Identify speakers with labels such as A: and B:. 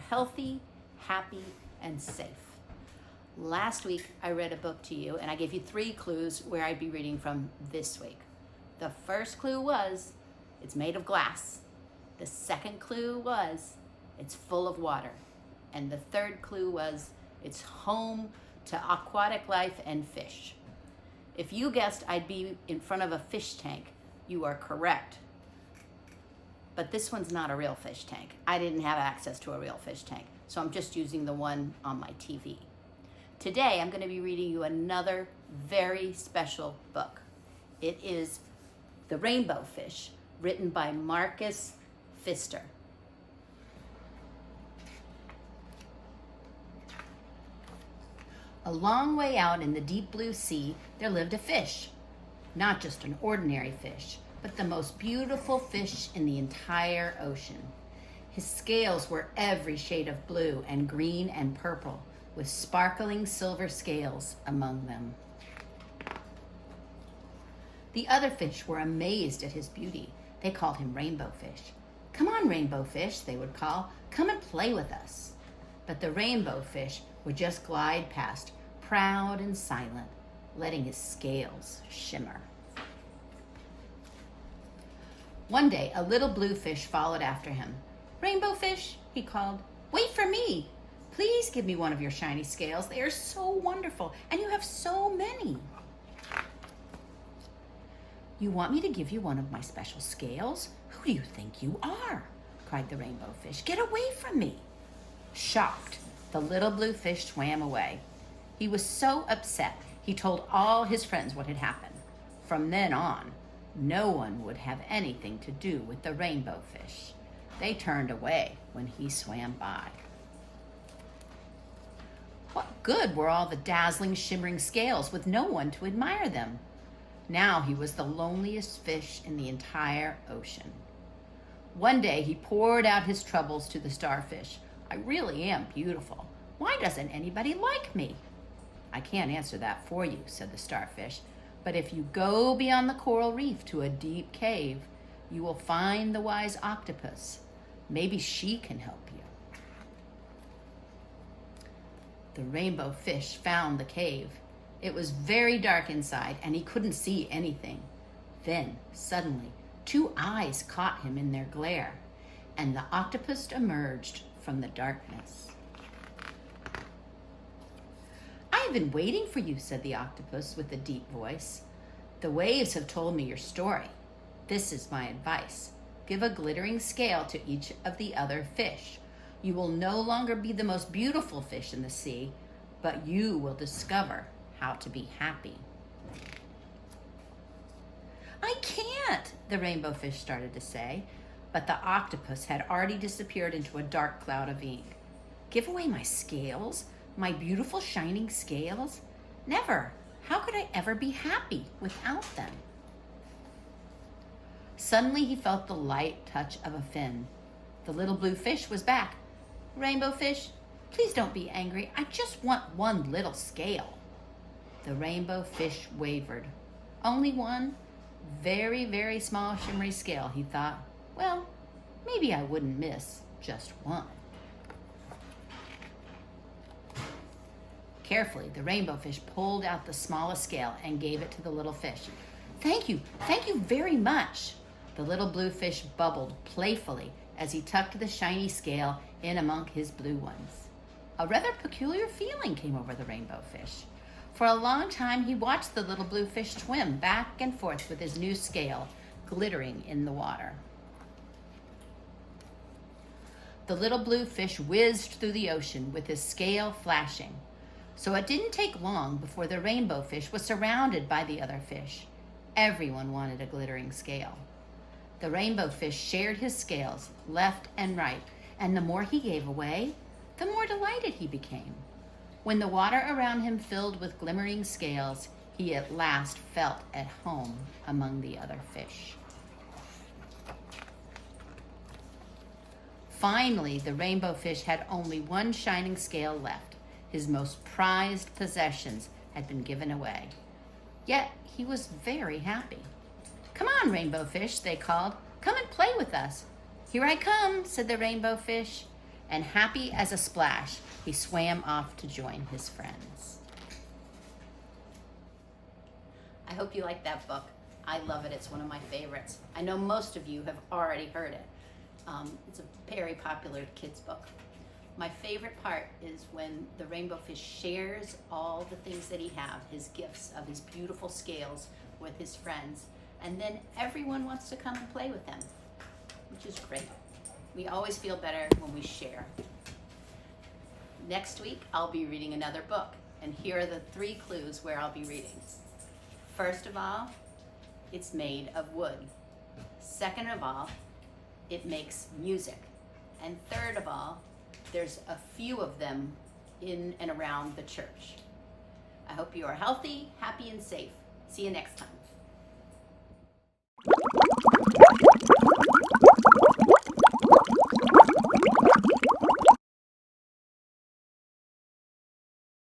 A: healthy, happy, and safe. Last week, I read a book to you, and I gave you 3 clues where I'd be reading from this week. The first clue was, it's made of glass. The second clue was, it's full of water. And the third clue was, it's home to aquatic life and fish. If you guessed I'd be in front of a fish tank, you are correct. But this one's not a real fish tank. I didn't have access to a real fish tank, so I'm just using the one on my TV. Today, I'm going to be reading you another very special book. It is The Rainbow Fish, written by Marcus Pfister. A long way out in the deep blue sea, there lived a fish. Not just an ordinary fish, but the most beautiful fish in the entire ocean. His scales were every shade of blue and green and purple, with sparkling silver scales among them. The other fish were amazed at his beauty. They called him Rainbow Fish. "Come on, Rainbow Fish," they would call. "Come and play with us." But the Rainbow Fish would just glide past, proud and silent, letting his scales shimmer. One day, a little blue fish followed after him. "Rainbow Fish," he called, "wait for me. Please give me one of your shiny scales. They are so wonderful, and you have so many." "You want me to give you one of my special scales? Who do you think you are?" cried the Rainbow Fish. "Get away from me." Shocked, the little blue fish swam away. He was so upset, he told all his friends what had happened. From then on, no one would have anything to do with the Rainbow Fish. They turned away when he swam by. What good were all the dazzling, shimmering scales with no one to admire them? Now he was the loneliest fish in the entire ocean. One day he poured out his troubles to the starfish. "I really am beautiful. Why doesn't anybody like me?" "I can't answer that for you," said the starfish. "But if you go beyond the coral reef to a deep cave, you will find the wise octopus. Maybe she can help you." The Rainbow Fish found the cave. It was very dark inside, and he couldn't see anything. Then, suddenly, 2 eyes caught him in their glare, and the octopus emerged from the darkness. "I've been waiting for you," said the octopus with a deep voice. "The waves have told me your story. This is my advice. Give a glittering scale to each of the other fish. You will no longer be the most beautiful fish in the sea, but you will discover how to be happy." "I can't," the Rainbow Fish started to say, but the octopus had already disappeared into a dark cloud of ink. "Give away my scales? My beautiful shining scales? Never! How could I ever be happy without them?" Suddenly he felt the light touch of a fin. The little blue fish was back. "Rainbow Fish, please don't be angry. I just want one little scale." The Rainbow Fish wavered. Only one? Very, very small shimmery scale, he thought. Well, maybe I wouldn't miss just one. Carefully, the Rainbow Fish pulled out the smallest scale and gave it to the little fish. Thank you very much." The little blue fish bubbled playfully as he tucked the shiny scale in among his blue ones. A rather peculiar feeling came over the Rainbow Fish. For a long time, he watched the little blue fish swim back and forth with his new scale glittering in the water. The little blue fish whizzed through the ocean with his scale flashing. So it didn't take long before the Rainbow Fish was surrounded by the other fish. Everyone wanted a glittering scale. The Rainbow Fish shared his scales left and right, and the more he gave away, the more delighted he became. When the water around him filled with glimmering scales, he at last felt at home among the other fish. Finally, the Rainbow Fish had only one shining scale left. His most prized possessions had been given away. Yet he was very happy. "Come on, Rainbow Fish," they called. "Come and play with us." "Here I come," said the Rainbow Fish. and happy as a splash, he swam off to join his friends. I hope you like that book. I love it. It's one of my favorites. I know most of you have already heard it. It's a very popular kids book. My favorite part is when the rainbow fish shares all the things that he has, his gifts of his beautiful scales, with his friends, and then everyone wants to come and play with them, which is great. We always feel better when we share. Next week, I'll be reading another book, and here are the 3 clues where I'll be reading. First of all, it's made of wood. Second of all, it makes music. And third of all, there's a few of them in and around the church. I hope you are healthy, happy, and safe. See you next time.